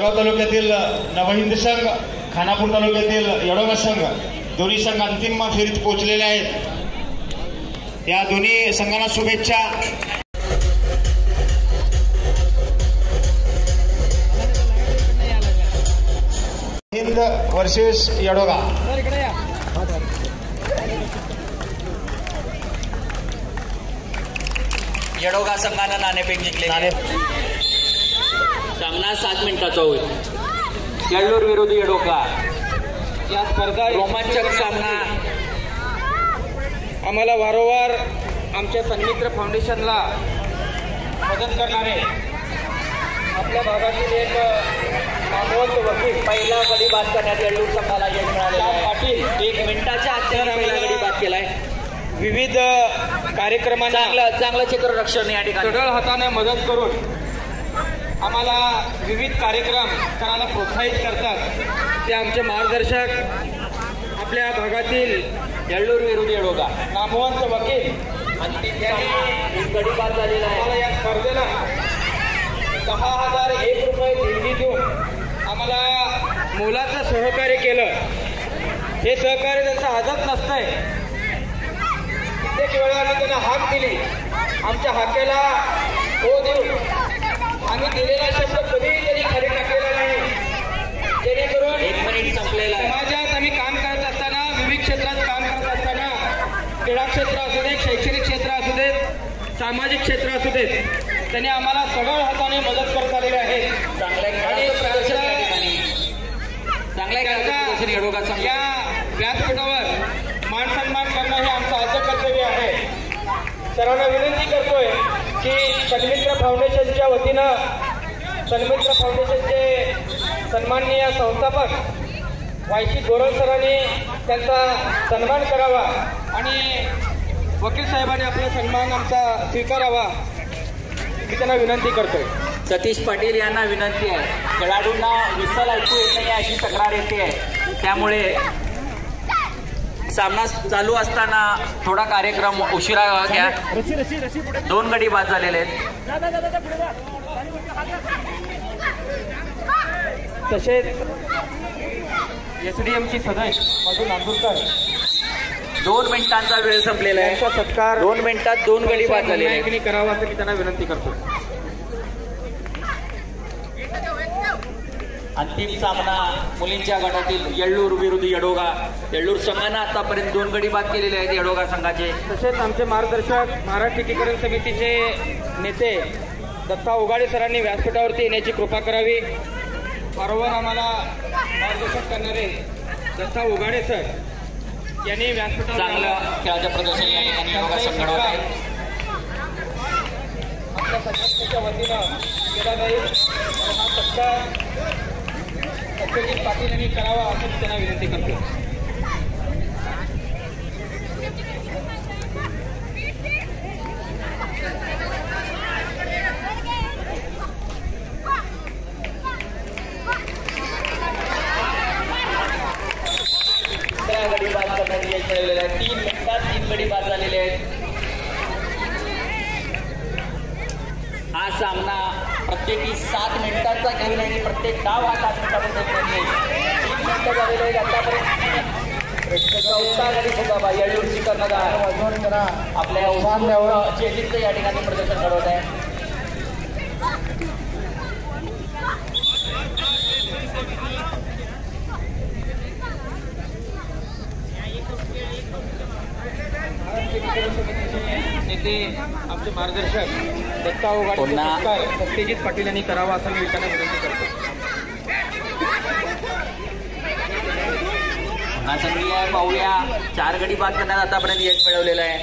जळगाव तालुक्यातील नवहिंद संघ, खानापूर तालुक्यातील येडोबा संघ, दोन्ही संघ अंतिम फेरीत पोहोचलेले आहेत। या दोन्ही संघांना शुभेच्छा। हिंद वर्सेस येडोबा। येडोबा संघानं नाणेफेक जिंकले। सामना 7 मिनिटाचा होईल। येळ्ळूर विरुद्ध येडोबा या स्पर्धा रोमांचक सामना। आम्हाला वारंवार आमच्या सन्मित्र फाउंडेशनला मदत करणारे आपल्या भागातील एक नामवंत वकील पहिला गडी बाद करण्यात येळ्ळूर संघाला यश मिळालेला आहे। पाटील 1 मिनिटाच्या आत पहिला गडी बाद केलाय। विविध कार्यक्रमांना चांगलं क्षेत्ररक्षण या ठिकाणी सढळ हाताने मदत करून आम्हाला विविध कार्यक्रम करायला प्रोत्साहित करतात। ते आमचे मार्गदर्शक आपल्या भागातील येळ्ळूर विरुद्ध येडोबा नामवंत वकील आणि त्यांनी गडी बाद झालेला आहे। आम्हाला या स्पर्धेला 10,001 रुपये देणगी देऊन आम्हाला मोलाचं सहकार्य केलं। हे सहकार्य त्यांचं आजच नसतंय। कित्येक वेळा आम्ही त्यांना हाक दिली, आमच्या हाकेला हो देऊन आम्ही दिलेला शब्द कधीही त्यांनी खाली टाकलेला नाही। जेणेकरून 1 मिनिट संपलेला आहे। समाजात आम्ही काम करत असताना, विविध क्षेत्रात काम करत असताना, क्रीडा क्षेत्र असू देत, शैक्षणिक क्षेत्र असू देत, सामाजिक क्षेत्र असू देत, त्यांनी आम्हाला सढळ हाताने मदत करत आलेले आहे। या व्यासपीठावर मान सन्मान करणं हे आमचं आजचं कर्तव्य आहे। सर्वांना विनंती करतोय की सन्मित्र फाउंडेशनच्या वतीनं सन्मित्र फाउंडेशनचे सन्माननीय संस्थापक वायशी गोरल सरांनी त्यांचा सन्मान करावा आणि वकील साहेबांनी आपला सन्मान आमचा स्वीकारावा मी त्यांना विनंती करतोय। सतीश पाटील यांना विनंती आहे, खेळाडूंना विसल ऐकू येत नाही अशी तक्रार येते आहे, त्यामुळे सामना चालू असताना थोडा कार्यक्रम उशिरा घ्या। 2 गडी बाद झालेले आहेत। तसेच एसडीएमची सदस्य मधू नांदुरकर 2 मिनिटांचा वेळ संपलेला आहे। त्यांचा सत्कार 2 मिनिटात 2 गडी बाद झालेले आहेत करावा असं मी त्यांना विनंती करतो। अंतिम सामना मुलींच्या गटातील येळ्ळूर विरुद्ध येडोबा। येळ्ळूर संघानं आतापर्यंत 2 गडी बाद केलेले आहेत येडोबा संघाचे। तसेच आमचे मार्गदर्शक महाराष्ट्र एकीकरण समितीचे नेते दत्ता उघाडे सरांनी व्यासपीठावरती येण्याची कृपा करावी। वारंवार आम्हाला मार्गदर्शन करणारे दत्ता उघाडे सर यांनी व्यासपीठावर चांगलं खेळाच्या प्रदर्शन या ठिकाणी येडोबा संघ घडवत आहे। आपल्या संघटनेच्या वतीनं केला जाईल हा सत्कार सत्यजित पाटील यांनी करावा असं मी त्यांना विनंती करतो। गडी बाद करण्यात यश मिळालेलं आहे। 3 मिनिटात 3 गडी बाद झालेले आहेत। हा सामना प्रत्येकी 7 मिनिटांचा घेऊन आणि प्रत्येक डाव हा 7 मिनिटांमध्ये 3 मिनिटं झालेले आहेत। आतापर्यंत 14 गडी सुद्धा येळ्ळूरची कर्णधार आपल्या चेजितचं या ठिकाणी प्रदर्शन घडवत आहे। नेते आमचे मार्गदर्शक दत्ता उघाडे सत्यजित पाटील यांनी करावा असं मी त्यांना विनंती करतो। पुन्हा संधी आहे, पाहूया। 4 गडी बाद करण्यात आतापर्यंत यश मिळवलेलं आहे।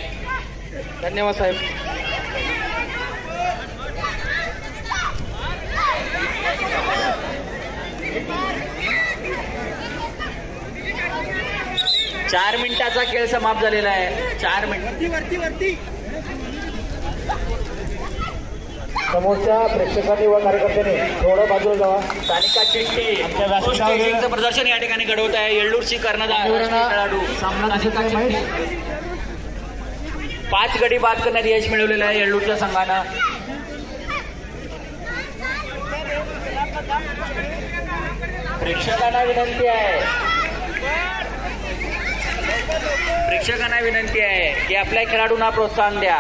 धन्यवाद साहेब। चार मिनिटाचा खेळ समाप्त झालेला आहे। 4 मिनिट वरती समोरच्या प्रेक्षकांनी व कार्यकर्त्यांनी थोडं बाजूला जावा। सानिका चिट्टी प्रदर्शन या ठिकाणी घडवत आहे। येळ्ळूरची कर्णधार खेळाडू सानिका चिट्टी 5 गडी बाद करण्यात यश मिळवलेलं आहे येळ्ळूरच्या संघानं। प्रेक्षकांना विनंती आहे की आपल्या खेळाडूंना प्रोत्साहन द्या.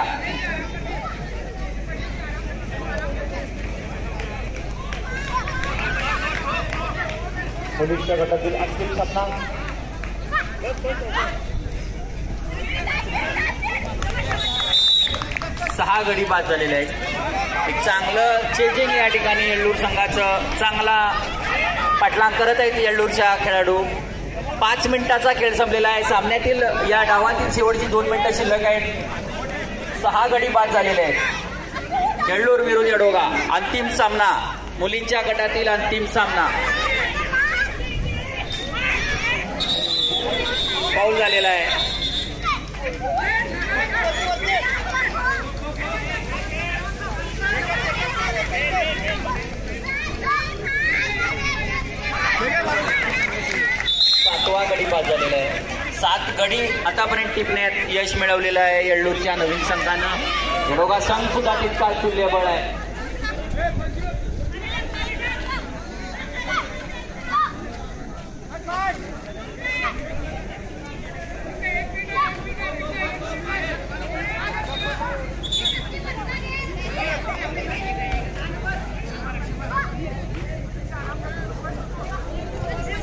मुलींच्या गटातील अंतिम सामना. सहा गडी बाद झालेले आहेत. एक चांगलं चेजिंग या ठिकाणी येळ्ळूर संघाचं चांगला पाठलाग करत आहेत येळ्ळूरच्या खेळाडू. 5 मिनिटाचा खेळ संपलेला आहे. सामन्यातील या डावातील शेवटची 2 मिनिटं शिल्लक आहेत. 6 गडी बाद झालेले आहेत. येळ्ळूर विरुद्ध येडोगा अंतिम सामना, मुलींच्या गटातील अंतिम सामना. फाऊल झालेला आहे. सातवा गडी बाद झालेला आहे. 7 गडी आतापर्यंत टिपण्यात यश मिळवलेलं आहे येळ्ळूरच्या नवीन संघानं. येडोगा संघ सुद्धा तितकाच तुल्यबळ आहे.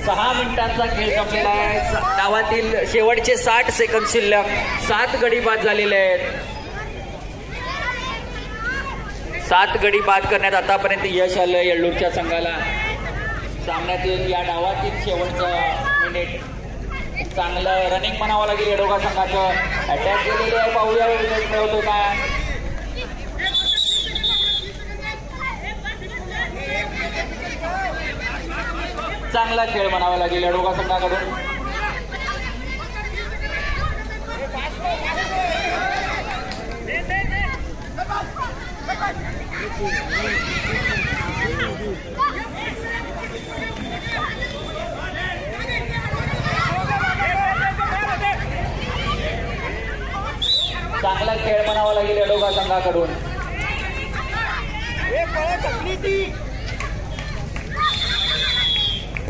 सहा मिनिटांचा खेळ संपलेला आहे. डावातील शेवटचे 60 सेकंद शिल्लक. 7 गडी बाद झालेले आहेत. 7 गडी बाद करण्यात आतापर्यंत यश आलं येळ्ळूरच्या संघाला. सामन्यातील या डावातील शेवटचं मिनिट चांगलं रनिंग म्हणावं लागेल येडोगा संघाचं. अटॅक केलेले आहे. पाहूया यश मिळवतो काय. चांगला खेळ म्हणावा लागेल येडोगा संघाकडून. चांगला खेळ म्हणावा लागेल येडोगा संघाकडून.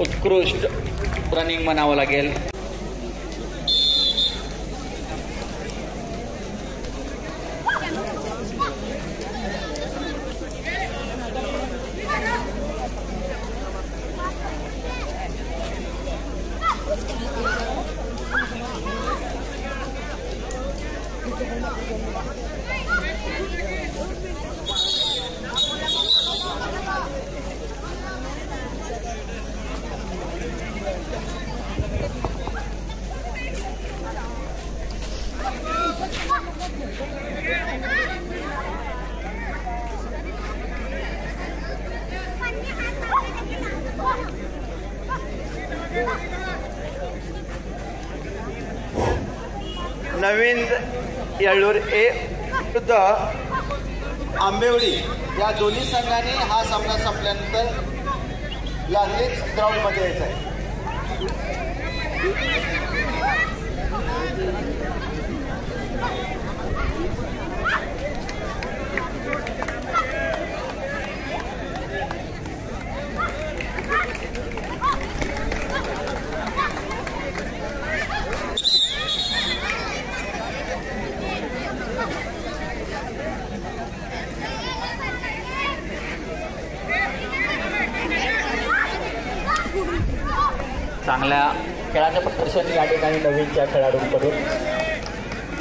उत्कृष्ट रनिंग म्हणावं लागेल. नवीन येळ्ळूर ए विरुद्ध आंबेवडी या दोन्ही संघांनी हा सामना संपल्यानंतर लागलीच ग्राउंडमध्ये येत आहे. चांगल्या खेळाचं प्रदर्शन या ठिकाणी नवीनच्या खेळाडूंकडून.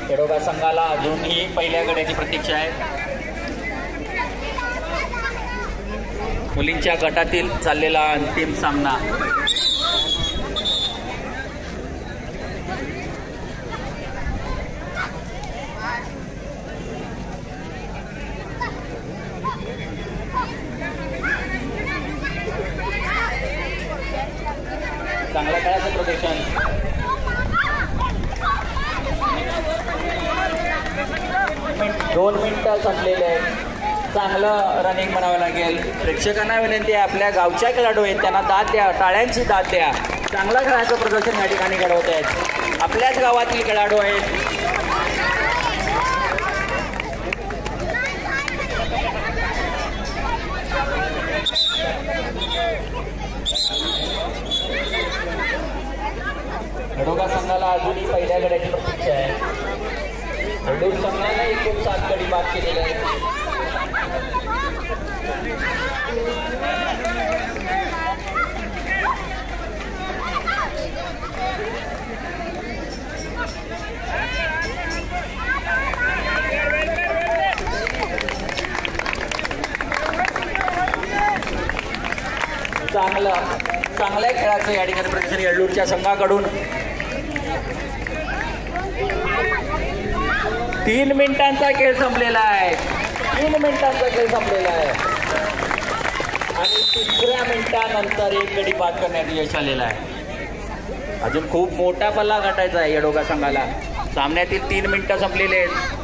येडोगा संघाला अजूनही पहिल्या गड्याची प्रतीक्षा आहे. मुलींच्या गटातील चाललेला अंतिम सामना. चांगल्या खेळाचं प्रदर्शन. दोन मिनिटं संपलेले आहेत. चांगलं रनिंग म्हणावं लागेल. प्रेक्षकांना विनंती आहे, आपल्या गावच्या खेळाडू आहेत त्यांना दाद द्या, टाळ्यांची दाद द्या. चांगलं खेळाचं प्रदर्शन या ठिकाणी घडवत आहेत. आपल्याच गावातील खेळाडू आहेत. येडोगा संघाला अजूनही पहिल्या गड्याची प्रतीक्षा आहे. येडूर संघाने एकूण 7 गडी बाद केलेले आहेत. चांगल्या खेळाचं या ठिकाणी प्रदर्शन येळ्ळूरच्या संघाकडून. 3 मिनिटांचा खेळ संपलेला आहे. 3 मिनिटांचा खेळ संपलेला आहे आणि 3ऱ्या मिनिटानंतर 1 गडी बाद करण्यात यश आलेलं आहे. अजून खूप मोठा पल्ला गाठायचा आहे येडोगा संघाला. सामन्यातील 3 मिनिटं संपलेले आहेत.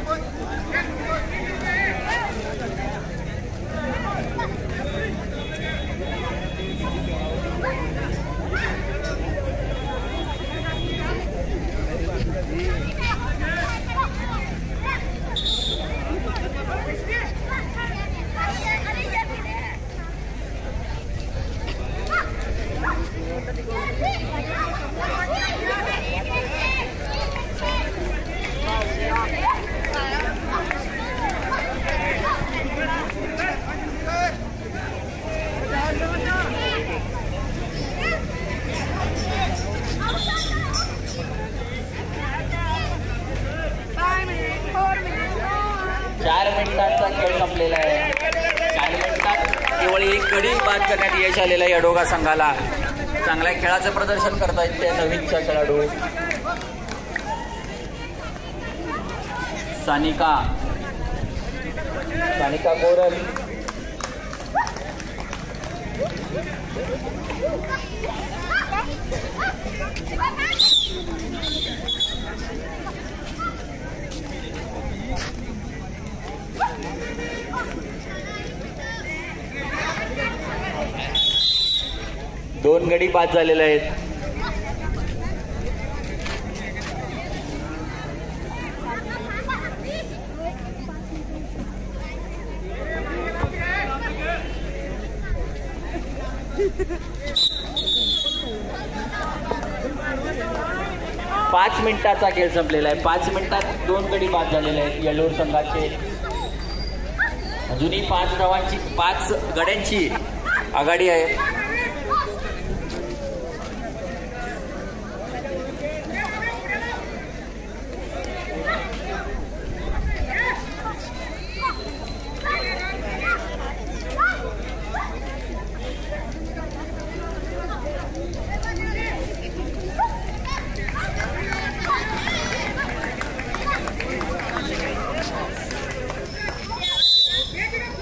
खेळ संपलेला आहे. 4 मिनिटात केवळ 1 गडी बाद करण्यात यश आलेलं आहे येडोगा संघाला. चांगल्या खेळाचं प्रदर्शन करतायत ते नवीनच्या खेळाडू. सानिका गोरल, दोन गडी बाद झालेले आहेत. पाच मिनिटाचा खेळ संपलेला आहे. 5 मिनिटात 2 गडी बाद झालेले आहेत येळ्ळूर संघाचे. अजूनही 5 गड्यांची आघाडी आहे.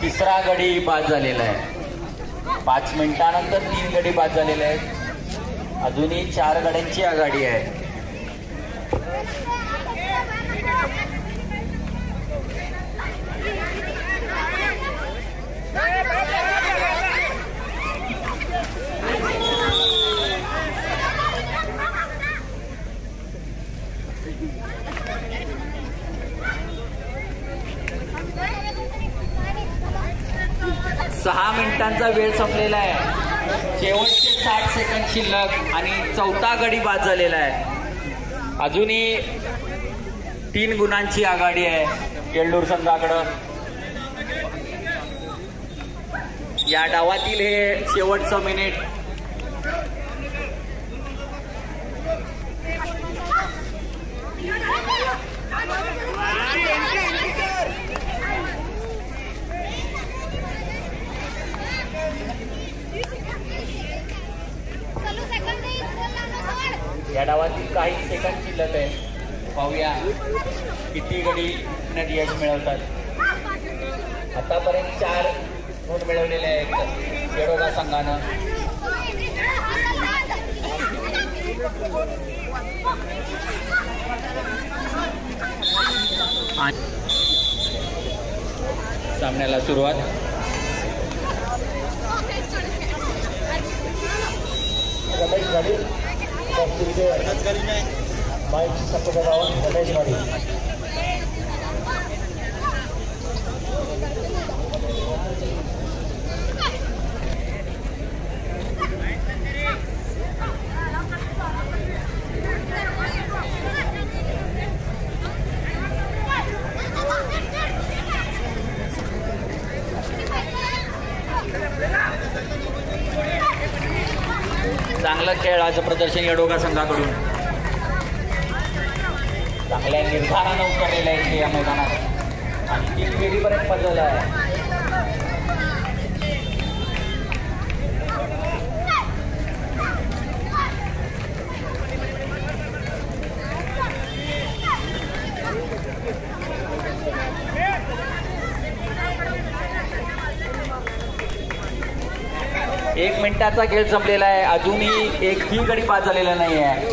तिसरा गडी बाद झालेला आहे. 5 मिनिटानंतर 3 गडी बाद झालेले आहेत. अजूनही 4 गड्यांची आघाडी आहे. सहा मिनिटांचा वेळ संपलेला आहे. शेवटचे 60 सेकंद शिल्लक आणि 4था गडी बाद झालेला आहे. अजूनही 3 गुणांची आघाडी आहे येळ्ळूर संघाकडं. या डावातील हे शेवटचं मिनिट. या डावातील काही सेकंद शिल्लक आहे. पाहूया किती गडी यश मिळवतात. आतापर्यंत 4 गुण मिळवलेले आहेत येळ्ळूर संघानं. सामन्याला सुरुवात. रमेश गाडी माईक संपर्क रमेश गाडी. खेळाचं प्रदर्शन येडोगा संघाकडून चांगल्या निर्धारानं उतरलेलं आहे या मैदानात आणि 3 फेरीपर्यंत पडलेलं आहे. एक मिनिटाचा खेळ संपलेला आहे. अजूनही एकही गडी बाद झालेला नाही आहे.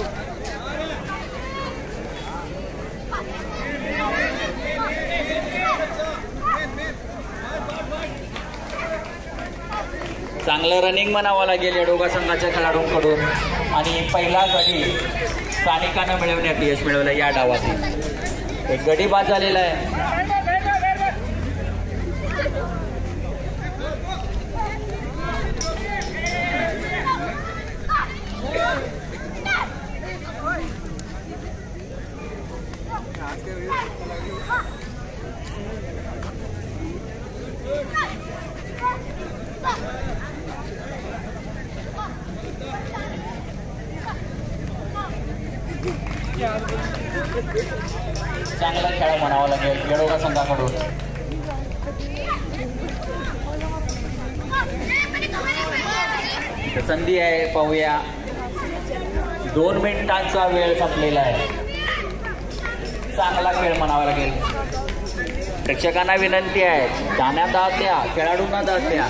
चांगलं रनिंग म्हणावं लागेल येडोगा संघाच्या खेळाडूंकडून आणि पहिला गडी स्थानिकांना मिळवण्यात यश मिळवलं या डावातील. एक गडी बाद झालेला आहे. चांगला खेळ म्हणावा लागेल येडोगा संघाकडून. संधी आहे पाहूया. 2 मिनिटांचा वेळ संपलेला आहे. चांगला खेळ म्हणावा लागेल. प्रेक्षकांना विनंती आहे दाण्या दाद द्या, खेळाडूंना दाद द्या.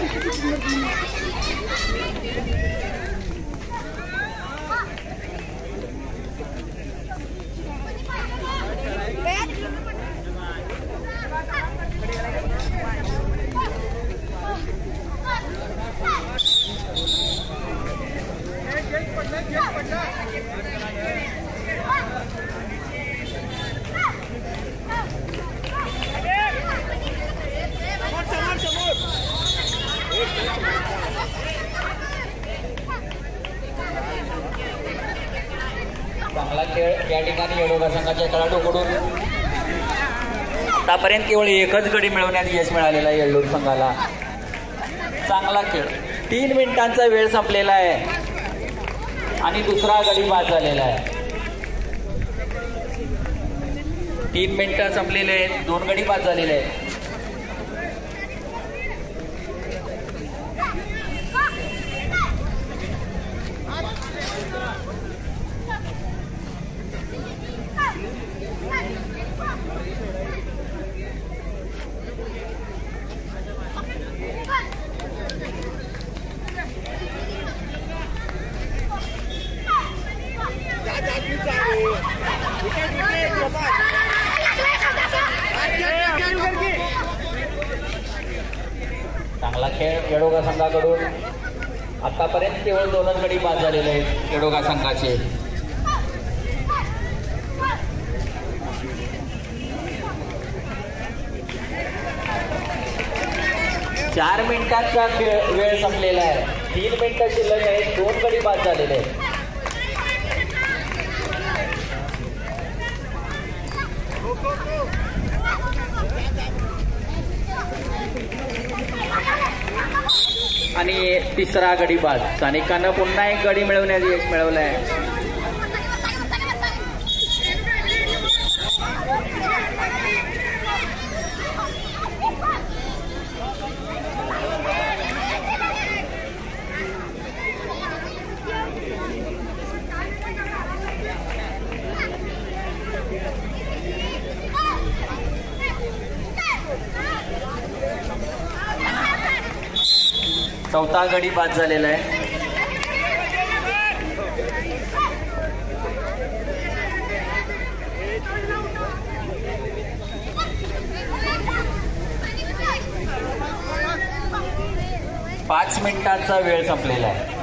चांगला खेळ या ठिकाणी येडोगा संघाच्या खेळाडूकडून आतापर्यंत केवळ एकच गडी मिळवण्यात यश मिळालेलं आहे येल्लूर संघाला. चांगला खेळ. 3 मिनिटांचा वेळ संपलेला आहे आणि दुसरा गडी बाद झालेला आहे. 3 मिनिटं संपलेले आहेत. 2 गडी बाद झालेले आहेत. चांगला खेळ येडोगा संघाकडून. आतापर्यंत केवळ 2च गडी बाद झालेले आहेत येडोगा संघाचे. चार मिनिटांचा वेळ संपलेला आहे. 3 मिनिटं शिल्लक आहेत. 2 गडी बाद झालेले आहेत. आणि तिसरा गडी बाद. स्थानिकांना पुन्हा एक गडी मिळवण्यात यश मिळवलं आहे. चौथा गडी बाद झालेला आहे. पाच मिनिटांचा वेळ संपलेला आहे.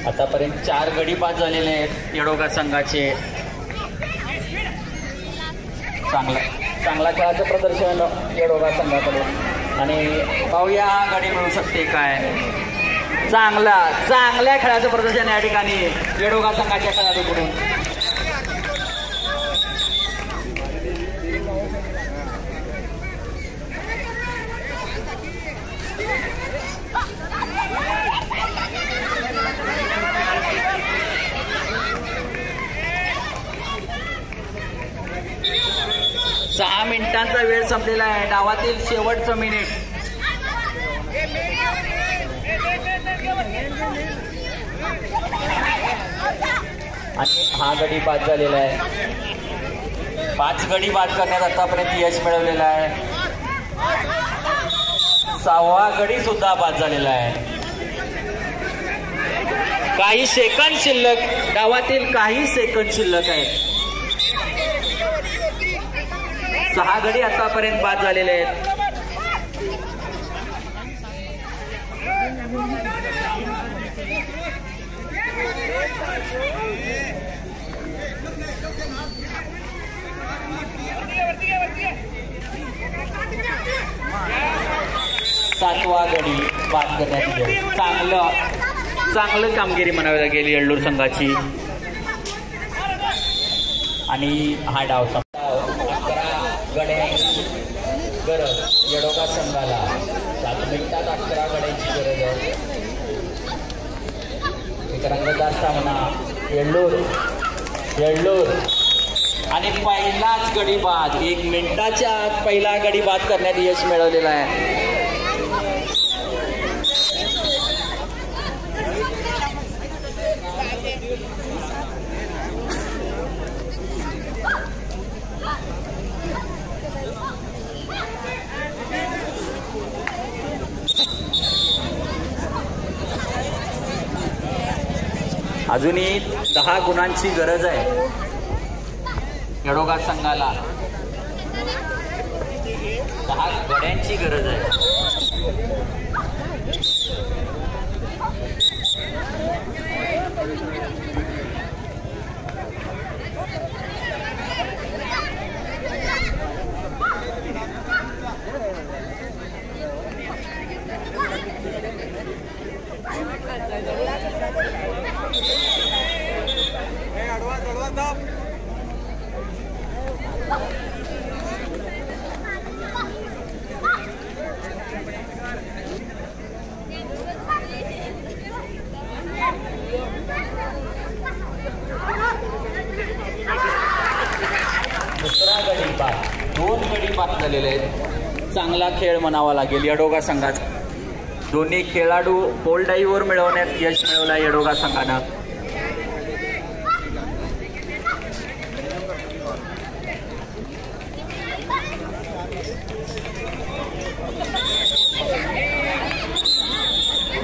आतापर्यंत 4 गडी बाद झालेले आहेत येडोगा संघाचे. चांगला खेळाचं प्रदर्शन येडोगा संघाकडून. आणि पाहूया गडी मिळू शकते काय. चांगल्या खेळाचं प्रदर्शन या ठिकाणी येडोगा संघाच्या खेळाडूकडून. सहा मिनिटांचा वेळ संपलेला आहे. डावातील शेवटचं मिनिट. आणि हा गडी बाद झालेला आहे. 5 गडी बाद करण्यात आतापर्यंत यश मिळवलेलं आहे. 6वा गडी सुद्धा बाद झालेला आहे. काही सेकंद शिल्लक, डावातील काही सेकंद शिल्लक आहेत. 6 गडी आतापर्यंत बाद झालेले आहेत. सातवा गडी बाद करण्यात येईल. चांगलं कामगिरी म्हणावी लागेल येळ्ळूर संघाची. आणि हा डाव 11 गड्यांची गरज येडोगा संघाला. 7 मिनिटात 11 गड्यांची गरज आहे. एक रंगतदार सामना. येळ्ळूर आणि पहिलाच गडी बाद. 1 मिनिटाच्या आत पहिला गडी बाद करण्यात यश मिळवलेलं आहे. अजूनही 10 गुणांची गरज आहे येडोगा संघाला. 10 गड्यांची गरज आहे. दुसरा गडी बाद. 2 गडी बाद झालेले आहेत. चांगला खेळ म्हणावा लागेल येडोगा संघाचा. दोन्ही खेळाडू बोल डाईव्हर मिळवण्यात यश मिळवलं येडोगा संघानं.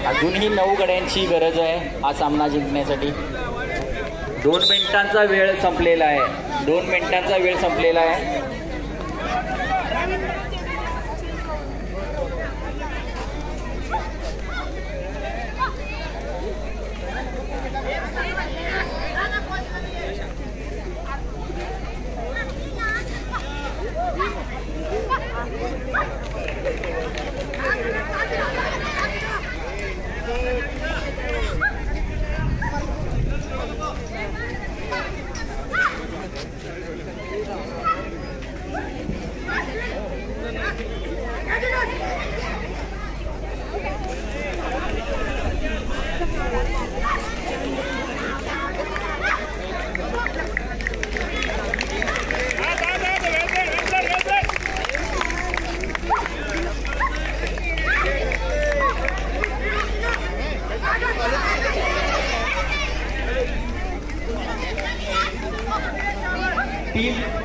अजूनही 9 गड्यांची गरज आहे हा सामना जिंकण्यासाठी. 2 मिनिटांचा वेळ संपलेला आहे. 2 मिनिटांचा वेळ संपलेला आहे.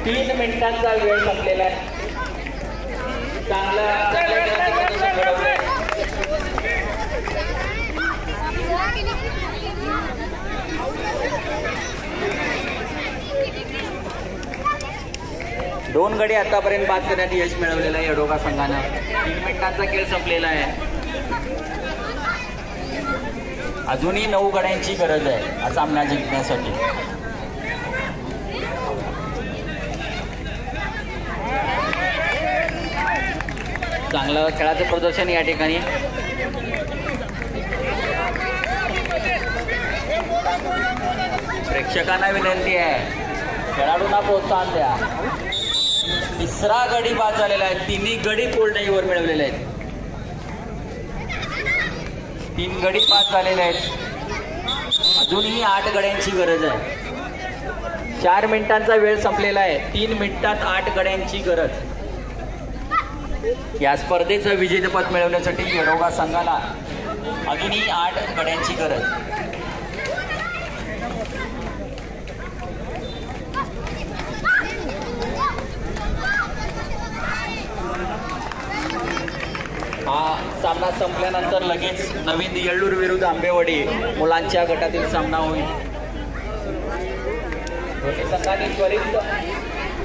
तीन मिनिटांचा वेळ संपलेला आहे. दोन गडी आतापर्यंत बाद करण्यात यश मिळवलेलं आहे येडोगा संघानं. 3 मिनिटांचा खेळ संपलेला आहे. अजूनही 9 गड्यांची गरज आहे हा सामना जिंकण्यासाठी. चांगलं खेळाचं प्रदर्शन या ठिकाणी. प्रेक्षकांना विनंती आहे, खेळाडूंना प्रोत्साहन द्या. तिसरा गडी बाद झालेला आहे. तिन्ही गडी पोलटाईवर मिळवलेले आहेत. 3 गडी बाद झालेले आहेत. अजूनही 8 गड्यांची गरज आहे. 4 मिनिटांचा वेळ संपलेला आहे. 3 मिनिटात 8 गड्यांची गरज. या स्पर्धेचं विजेतेपद मिळवण्यासाठी येडोबा संघाला अजूनही 8 गड्यांची गरज. हा सामना संपल्यानंतर लगेच नवीन येळ्ळूर विरुद्ध आंबेवाडी मुलांच्या गटातील सामना होईल. दोन्ही संघांनी त्वरित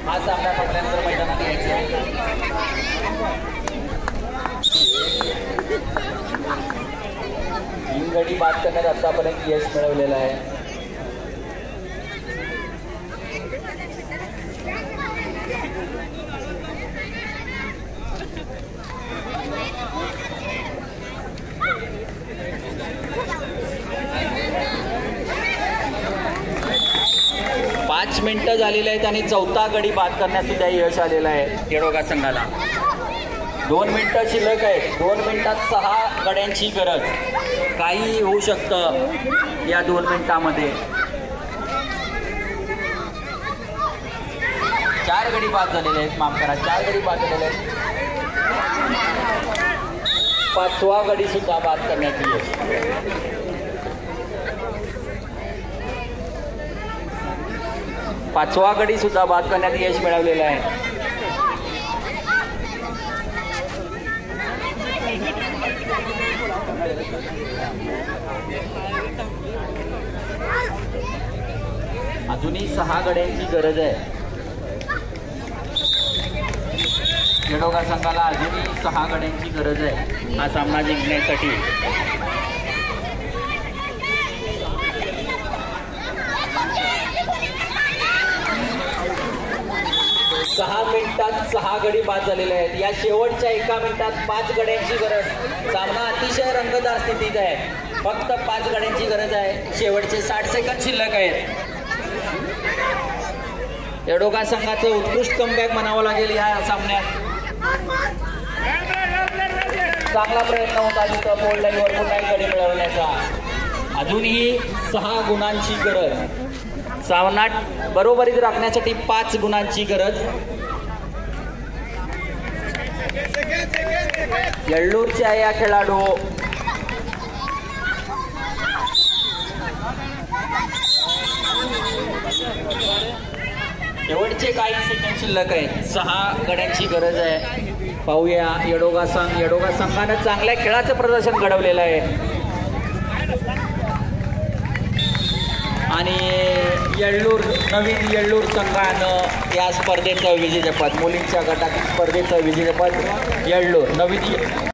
हा सामना संपल्यानंतर मैदानात यायचा. 3 गडी बाद करण्यात आतापर्यंत यश मिळवलेलं आहे. पाच मिनिटं झालेली आहेत आणि 4था गडी बाद करण्यास सुद्धा यश आलेलं आहे येडोबा संघाला. 2 मिनिटं शिल्लक आहेत. 2 मिनिटात 6 गड्यांची गरज. काही होऊ शकतं या 2 मिनिटांमध्ये. 4 गडी बाद झालेले आहेत. माफ करा, 4 गडी बाद झालेले आहेत. 5वा गडी सुद्धा बाद करण्यात यश. 5वा गडी सुद्धा बाद करण्यात यश मिळवलेलं आहे. अजूनही 6 गड्यांची गरज आहे. येडोबा संघाला अजूनही 6 गड्यांची गरज आहे हा सामना जिंकण्यासाठी. 6 मिनिटात 6 गडी बाद झालेले आहेत. या शेवटच्या 1 मिनिटात 5 गड्यांची गरज. सामना अतिशय रंगतदार स्थितीत आहे. फक्त 5 गड्यांची गरज आहे. शेवटचे 60 सेकंद शिल्लक आहेत. येडोबा संघाचं उत्कृष्ट कमबॅक म्हणावं लागेल या सामन्यात. चांगला प्रयत्न होता तिथं बोल्ड लाईनवर पुन्हा एक गडी मिळवण्याचा. अजूनही 6 गुणांची गरज. सामना बरोबरीत राखण्यासाठी 5 गुणांची गरज. येळ्ळूरच्या या खेळाडू शेवटचे काही सेकंड शिल्लक आहेत. 6 गड्यांची गरज आहे. पाहूया येडोबा संघ. येडोबा संघानं चांगल्या खेळाचं प्रदर्शन घडवलेलं आहे आणि नवीन येळ्ळूर संघानं या स्पर्धेचं विजेतेपद, मुलींच्या गटातील स्पर्धेचं विजेतेपद येळ्ळूर नवीन